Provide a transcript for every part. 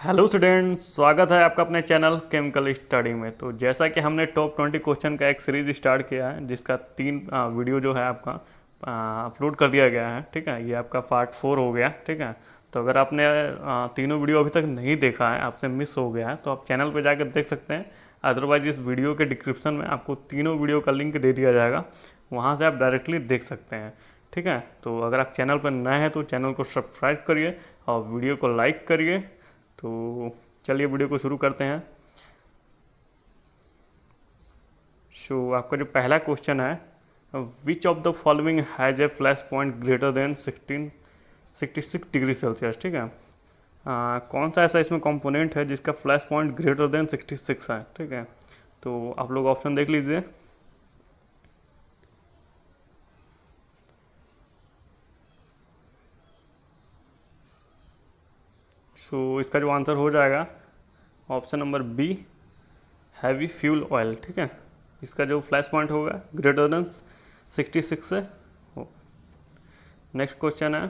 Hello students, स्वागत है आपका अपने चैनल केमिकल स्टडी में। तो जैसा कि हमने टॉप 20 क्वेश्चन का एक सीरीज स्टार्ट किया है, जिसका 3 वीडियो जो है आपका अपलोड कर दिया गया है। ठीक है, ये आपका पार्ट 4 हो गया। ठीक है, तो अगर आपने तीनों वीडियो अभी तक नहीं देखा है, आपसे मिस हो गया है, तो आप चैनल पर जाकर देख सकते हैं। अदरवाइज इस वीडियो के डिस्क्रिप्शन में आपको तीनों वीडियो का लिंक दे दिया जाएगा, वहाँ से आप डायरेक्टली देख सकते हैं। ठीक है, तो अगर आप चैनल पर नए हैं तो चैनल को सब्सक्राइब करिए और वीडियो को लाइक करिए। तो चलिए वीडियो को शुरू करते हैं। आपका जो पहला क्वेश्चन है, which of the following has a flash point greater than 66 degree Celsius. ठीक है, कौन सा ऐसा इसमें कंपोनेंट है जिसका फ्लैश पॉइंट ग्रेटर देन 66 है। ठीक है, तो आप लोग ऑप्शन देख लीजिए। इसका जो आंसर हो जाएगा option number B, heavy fuel oil. ठीक है, इसका जो फ्लैश पॉइंट होगा ग्रेटर देन 66 से हो। नेक्स्ट क्वेश्चन है,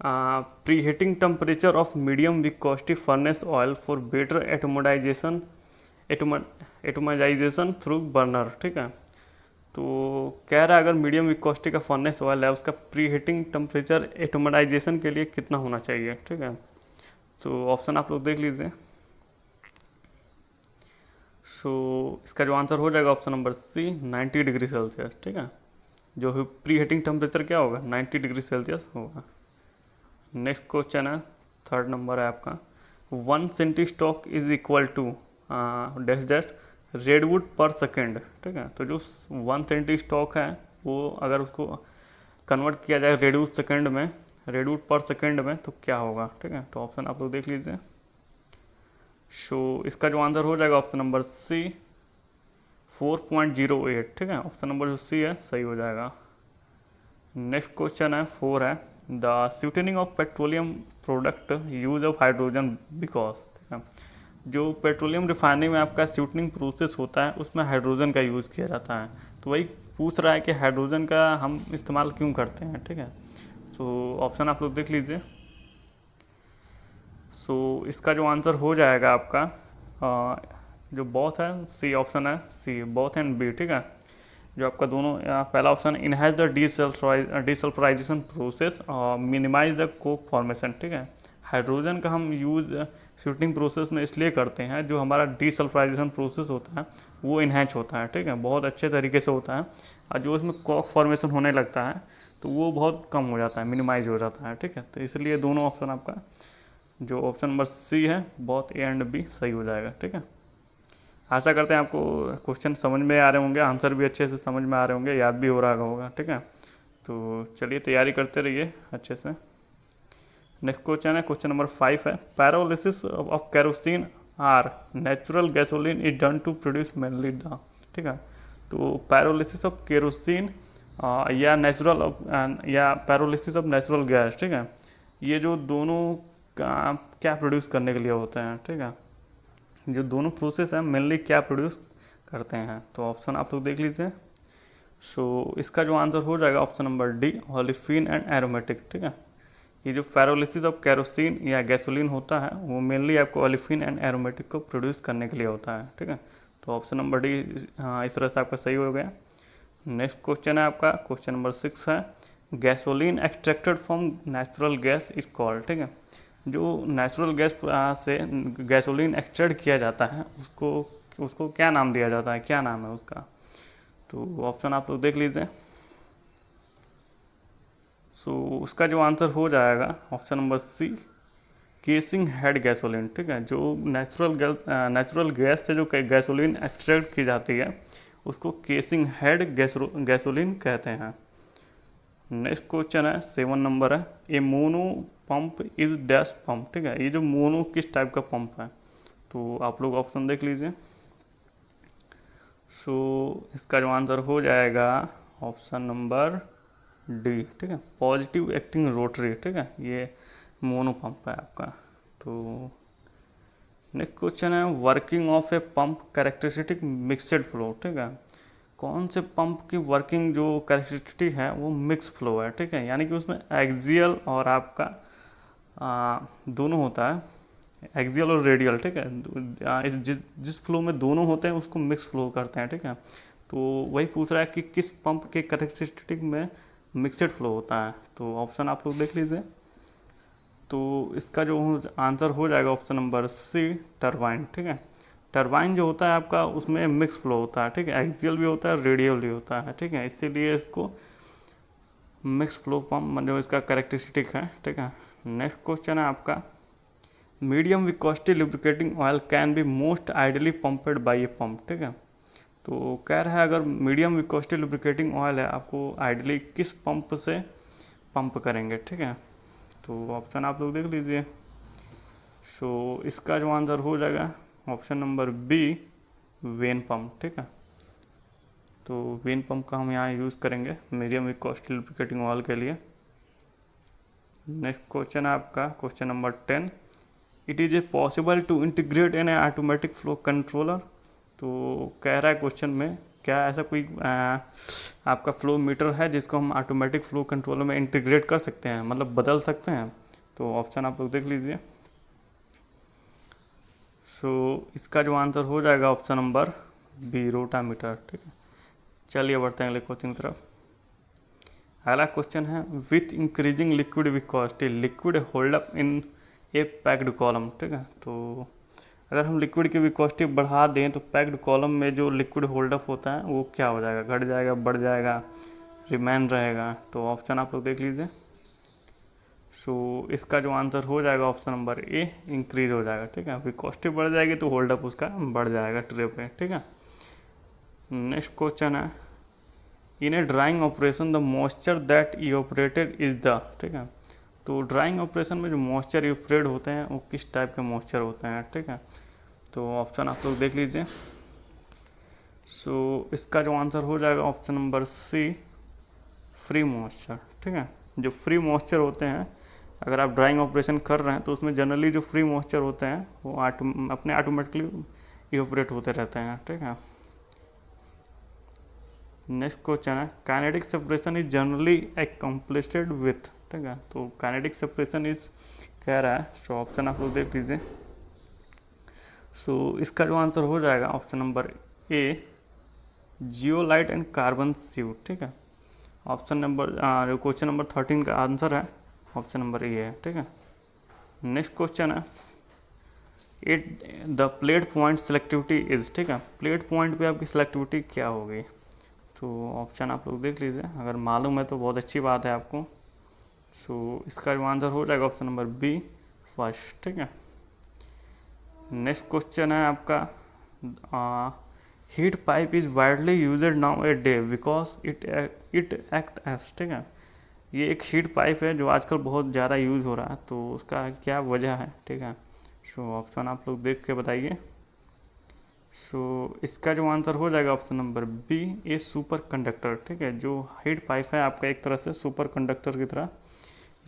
preheating temperature of medium viscosity furnace oil for better atomization through burner. ठीक है, तो कह रहा है अगर मीडियम विस्कोसिटी का फर्नेस ऑयल है, उसका प्री हीटिंग टेम्परेचर एटोमाइजेशन के लिए कितना होना चाहिए। ठीक है, तो ऑप्शन आप लोग देख लीजिए। इसका जो आंसर हो जाएगा option number C, 90 degree Celsius. ठीक है, जो प्री हीटिंग टेम्परेचर क्या होगा, 90 डिग्री सेल्सियस होगा। नेक्स्ट क्वेश्चन है, थर्ड नंबर है आपका, 1 centistoke is equal to dash dash Redwood पर सेकेंड। ठीक है, तो जो 1 सेंटी स्टॉक है वो अगर उसको कन्वर्ट किया जाए रेडवुड पर सेकेंड में तो क्या होगा। ठीक है, तो ऑप्शन आप लोग देख लीजिए। इसका जो आंसर हो जाएगा ऑप्शन नंबर सी, 4.08। ठीक है, ऑप्शन नंबर जो सी है सही हो जाएगा। नेक्स्ट क्वेश्चन है 4 है, the sweetening of petroleum product use of hydrogen because. ठीक है, जो पेट्रोलियम रिफाइनरी में आपका स्वीटनिंग प्रोसेस होता है उसमें हाइड्रोजन का यूज़ किया जाता है। तो वही पूछ रहा है कि हाइड्रोजन का हम इस्तेमाल क्यों करते हैं। ठीक है, ऑप्शन आप लोग देख लीजिए। इसका जो आंसर हो जाएगा आपका जो बोथ है, सी ऑप्शन है, सी बोथ एंड बी। ठीक है, जो आपका दोनों पहला ऑप्शन इनहैज the desulphurisation process minimise the coke formation. ठीक है, हाइड्रोजन का हम यूज़ शूटिंग प्रोसेस में इसलिए करते हैं, जो हमारा डीसल्फराइजेशन प्रोसेस होता है वो इन्हेंच होता है। ठीक है, बहुत अच्छे तरीके से होता है, और जो उसमें कोक फॉर्मेशन होने लगता है तो वो बहुत कम हो जाता है, मिनिमाइज हो जाता है। ठीक है, तो इसलिए दोनों ऑप्शन आपका जो ऑप्शन नंबर सी है बहुत ए एंड बी सही हो जाएगा। ठीक है, आशा करते हैं आपको क्वेश्चन समझ में आ रहे होंगे, आंसर भी अच्छे से समझ में आ रहे होंगे, याद भी हो रहा होगा। ठीक है, तो चलिए तैयारी करते रहिए अच्छे से। नेक्स्ट क्वेश्चन है, क्वेश्चन नंबर 5 है, pyrolysis of kerosene or natural gasoline is done to produce mainly the. ठीक है, तो पैरोलिसिस ऑफ केरोसिन या पैरोलिसिस ऑफ नेचुरल गैस। ठीक है, ये जो दोनों क्या प्रोड्यूस करने के लिए होते हैं। ठीक है, जो दोनों प्रोसेस हैं मेनली क्या प्रोड्यूस करते हैं, तो ऑप्शन आप लोग देख लीजिए। इसका जो आंसर हो जाएगा option number D, olefin and aromatic. ठीक है, ये जो पैरोलिसिस ऑफ कैरोसिन या गैसोलीन होता है वो मेनली आपको ओलिफिन एंड एरोमेटिक को प्रोड्यूस करने के लिए होता है। ठीक है, तो ऑप्शन नंबर डी इस तरह से आपका सही हो गया। नेक्स्ट क्वेश्चन है आपका, क्वेश्चन नंबर 6 है, gasoline extracted from natural gas is called. ठीक है, जो नेचुरल गैस से गैसोलीन एक्सट्रैक्ट किया जाता है उसको उसको क्या नाम दिया जाता है, क्या नाम है उसका, तो ऑप्शन आप लोग देख लीजिए। उसका जो आंसर हो जाएगा option number C, casing head gasoline. ठीक है, जो नेचुरल गैस से जो गैसोलीन एक्सट्रैक्ट की जाती है उसको केसिंग हेड गैसोलीन कहते हैं। नेक्स्ट क्वेश्चन है 7 नंबर है, a mono pump is dash pump. ठीक है, ये जो मोनो किस टाइप का पंप है, तो आप लोग ऑप्शन देख लीजिए। इसका जो आंसर हो जाएगा ऑप्शन नंबर डी। ठीक है, पॉजिटिव एक्टिंग रोटरी। ठीक है, ये मोनो पंप है आपका। तो नेक्स्ट क्वेश्चन है, working of a pump characteristic mixed flow. ठीक है, कौन से पंप की वर्किंग जो कैरेक्टरिस्टिक है वो मिक्स फ्लो है। ठीक है, यानी कि उसमें एक्सियल और आपका दोनों होता है, एक्सियल और रेडियल, ठीक है। जिस फ्लो में दोनों होते हैं उसको मिक्स फ्लो करते हैं, ठीक है। तो वही पूछ रहा है कि किस पंप के कैरेक्टरिस्टिक में मिक्सड फ्लो होता है। तो ऑप्शन आप लोग देख लीजिए। तो इसका जो आंसर हो जाएगा ऑप्शन नंबर सी, टरबाइन, ठीक है। टरबाइन जो होता है आपका उसमें मिक्स फ्लो होता है, ठीक है। एक्सियल भी होता है, रेडियल भी होता है, ठीक है। इसीलिए इसको मिक्स फ्लो पंप जो इसका कैरेक्टरिस्टिक है, ठीक है। नेक्स्ट क्वेश्चन है आपका, medium viscosity lubricating oil can be most ideally pumped by a pump, ठीक है। तो कह रहा है अगर मीडियम विस्कोसिटी लुब्रिकेटिंग ऑयल है, आपको आइडियली किस पंप से पंप करेंगे, ठीक है। तो ऑप्शन आप लोग देख लीजिए। सो इसका जो आंसर हो जाएगा option number B, vane pump, ठीक है। तो वेन पंप का हम यहाँ यूज़ करेंगे मीडियम विस्कोसिटी लुब्रिकेटिंग ऑयल के लिए। नेक्स्ट क्वेश्चन है आपका question number 10, it is a possible to integrate in a automatic flow controller. तो कह रहा है क्वेश्चन में, क्या ऐसा कोई आपका फ्लो मीटर है जिसको हम ऑटोमेटिक फ्लो कंट्रोलर में इंटीग्रेट कर सकते हैं, मतलब बदल सकते हैं। तो ऑप्शन आप लोग देख लीजिए। सो इसका जो आंसर हो जाएगा ऑप्शन नंबर बी, रोटामीटर, ठीक है। चलिए बढ़ते हैं अगले क्वेश्चन की तरफ। अगला क्वेश्चन है, with increasing liquid viscosity liquid hold up in A packed column, ठीक है। तो अगर हम लिक्विड की विस्कोसिटी बढ़ा दें तो पैक्ड कॉलम में जो लिक्विड होल्ड अप होता है वो क्या हो जाएगा, घट जाएगा, बढ़ जाएगा, रिमेन रहेगा। तो ऑप्शन आप लोग देख लीजिए। सो इसका जो आंसर हो जाएगा ऑप्शन नंबर ए, इंक्रीज हो जाएगा, ठीक है। विस्कोसिटी बढ़ जाएगी तो होल्ड अप उसका बढ़ जाएगा ट्रे पे, ठीक है। नेक्स्ट क्वेश्चन है, in a drying operation the moisture that evaporated is the, ठीक है। तो ड्राइंग ऑपरेशन में जो मॉइस्चर इवोपरेट होते हैं वो किस टाइप के मॉइस्चर होते हैं, ठीक है। तो ऑप्शन आप लोग देख लीजिए। सो इसका जो आंसर हो जाएगा option number C, free moisture, ठीक है। जो फ्री मॉइस्चर होते हैं, अगर आप ड्राइंग ऑपरेशन कर रहे हैं तो उसमें जनरली जो फ्री मॉइस्चर होते हैं वो अपने ऑटोमेटिकली इवोपरेट होते रहते हैं, ठीक है। नेक्स्ट क्वेश्चन है, kinetic separation is generally accomplished with, ठीक है। तो काइनेटिक सेपरेशन इज कह रहा है, सो ऑप्शन आप लोग देख लीजिए। सो इसका जो आंसर हो जाएगा option number A, zeolite and carbon suite, ठीक है। ऑप्शन नंबर जो क्वेश्चन नंबर 13 का आंसर है ऑप्शन नंबर ए है, ठीक है। नेक्स्ट क्वेश्चन है, the plate point selectivity is, ठीक है। प्लेट पॉइंट पे आपकी सेलेक्टिविटी क्या होगी। तो ऑप्शन आप लोग देख लीजिए, अगर मालूम है तो बहुत अच्छी बात है आपको। सो इसका जो आंसर हो जाएगा ऑप्शन नंबर बी, फर्स्ट, ठीक है। नेक्स्ट क्वेश्चन है आपका, heat pipe is widely used now a day because it act as, ठीक है। ये एक हीट पाइप है जो आजकल बहुत ज़्यादा यूज़ हो रहा है, तो उसका क्या वजह है, ठीक है। सो ऑप्शन आप लोग देख के बताइए। सो इसका जो आंसर हो जाएगा ऑप्शन नंबर बी, ए सुपर कंडक्टर, ठीक है। जो हीट पाइप है आपका एक तरह से सुपर कंडक्टर की तरह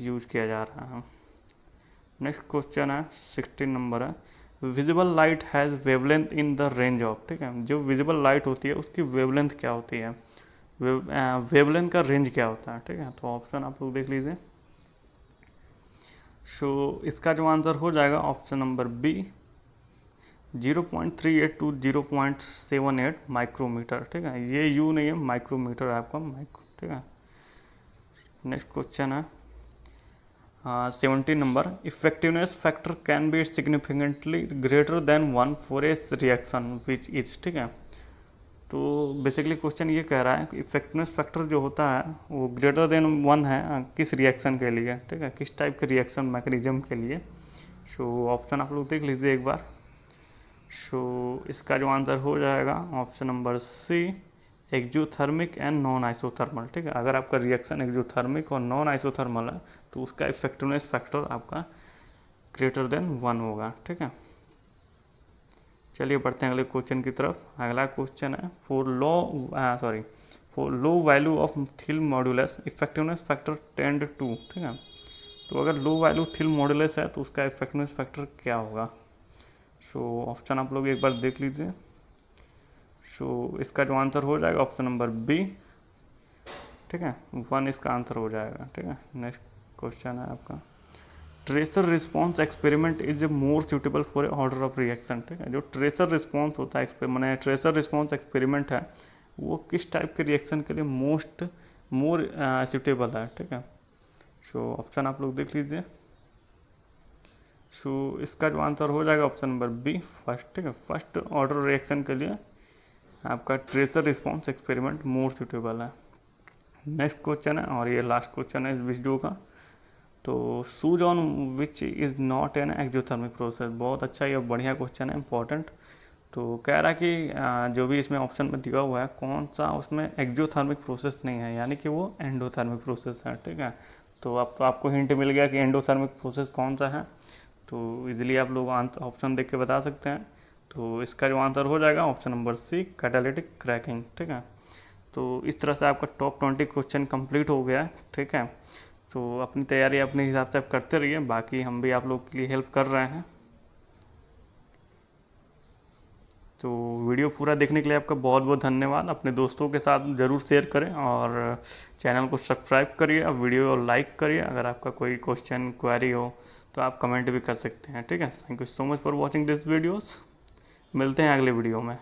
यूज किया जा रहा है। नेक्स्ट क्वेश्चन है 16 नंबर है, visible light has wavelength in the range of, ठीक है। जो विजिबल लाइट होती है उसकी वेवलेंथ क्या होती है, वेवलेंथ का रेंज क्या होता है, ठीक है। तो ऑप्शन आप लोग देख लीजिए। सो इसका जो आंसर हो जाएगा option number B, 0.38 to 0.78 micrometre, ठीक है। ये यू नहीं है, माइक्रोमीटर है आपका, माइक्रो, ठीक है। नेक्स्ट क्वेश्चन है 17 number, effectiveness factor can be significantly greater than 1 for a reaction which is, ठीक है। तो बेसिकली क्वेश्चन ये कह रहा है कि इफेक्टिवनेस फैक्टर जो होता है वो ग्रेटर देन 1 है किस रिएक्शन के लिए, ठीक है, किस टाइप के रिएक्शन मैकेनिज्म के लिए। सो ऑप्शन आप लोग देख लीजिए एक बार। सो इसका जो आंसर हो जाएगा option number C, exothermic and non isothermal, ठीक है। अगर आपका रिएक्शन एक्जोथर्मिक और नॉन आइसोथर्मल है तो उसका इफेक्टिवनेस फैक्टर आपका ग्रेटर देन 1 होगा, ठीक है। चलिए बढ़ते हैं अगले क्वेश्चन की तरफ। अगला क्वेश्चन है, for low value of Thiele modulus effectiveness factor tend to, ठीक है। तो अगर लो वैल्यू थिल मॉड्यूलस है तो उसका इफेक्टिवनेस फैक्टर क्या होगा। सो ऑप्शन आप लोग एक बार देख लीजिए। सो इसका जो आंसर हो जाएगा ऑप्शन नंबर बी, ठीक है, 1 इसका आंसर हो जाएगा, ठीक है। नेक्स्ट क्वेश्चन है आपका tracer response experiment is more suitable for a order of reaction, ठीक है। जो ट्रेसर रिस्पॉन्स होता है, मैंने ट्रेसर रिस्पॉन्स एक्सपेरिमेंट है, वो किस टाइप के रिएक्शन के लिए मोर सूटेबल है, ठीक है। सो ऑप्शन आप लोग देख लीजिए। सो इसका जो आंसर हो जाएगा ऑप्शन नंबर बी, फर्स्ट, ठीक है। फर्स्ट ऑर्डर रिएक्शन के लिए आपका ट्रेसर रिस्पॉन्स एक्सपेरिमेंट मोर सूटेबल है। नेक्स्ट क्वेश्चन है, और ये लास्ट क्वेश्चन है इस वीडियो का। तो shoes on which is not an exothermic process, बहुत अच्छा, ये बढ़िया क्वेश्चन है, इंपॉर्टेंट। तो कह रहा है कि जो भी इसमें ऑप्शन में दिया हुआ है, कौन सा उसमें एक्जोथर्मिक प्रोसेस नहीं है, यानी कि वो एंडोथर्मिक प्रोसेस है, ठीक है। तो अब तो आपको हिंट मिल गया कि एंडोथर्मिक प्रोसेस कौन सा है, तो इजीली आप लोग ऑप्शन देख के बता सकते हैं। तो इसका जो आंसर हो जाएगा option number C, catalytic cracking, ठीक है। तो इस तरह से आपका टॉप 20 क्वेश्चन कंप्लीट हो गया है, ठीक है। तो अपनी तैयारी अपने हिसाब से आप करते रहिए, बाकी हम भी आप लोग के लिए हेल्प कर रहे हैं। तो वीडियो पूरा देखने के लिए आपका बहुत बहुत धन्यवाद। अपने दोस्तों के साथ ज़रूर शेयर करें और चैनल को सब्सक्राइब करिए और वीडियो को लाइक करिए। अगर आपका कोई क्वेश्चन क्वेरी हो तो आप कमेंट भी कर सकते हैं, ठीक है। Thank you so much for watching this videos. मिलते हैं अगले वीडियो में।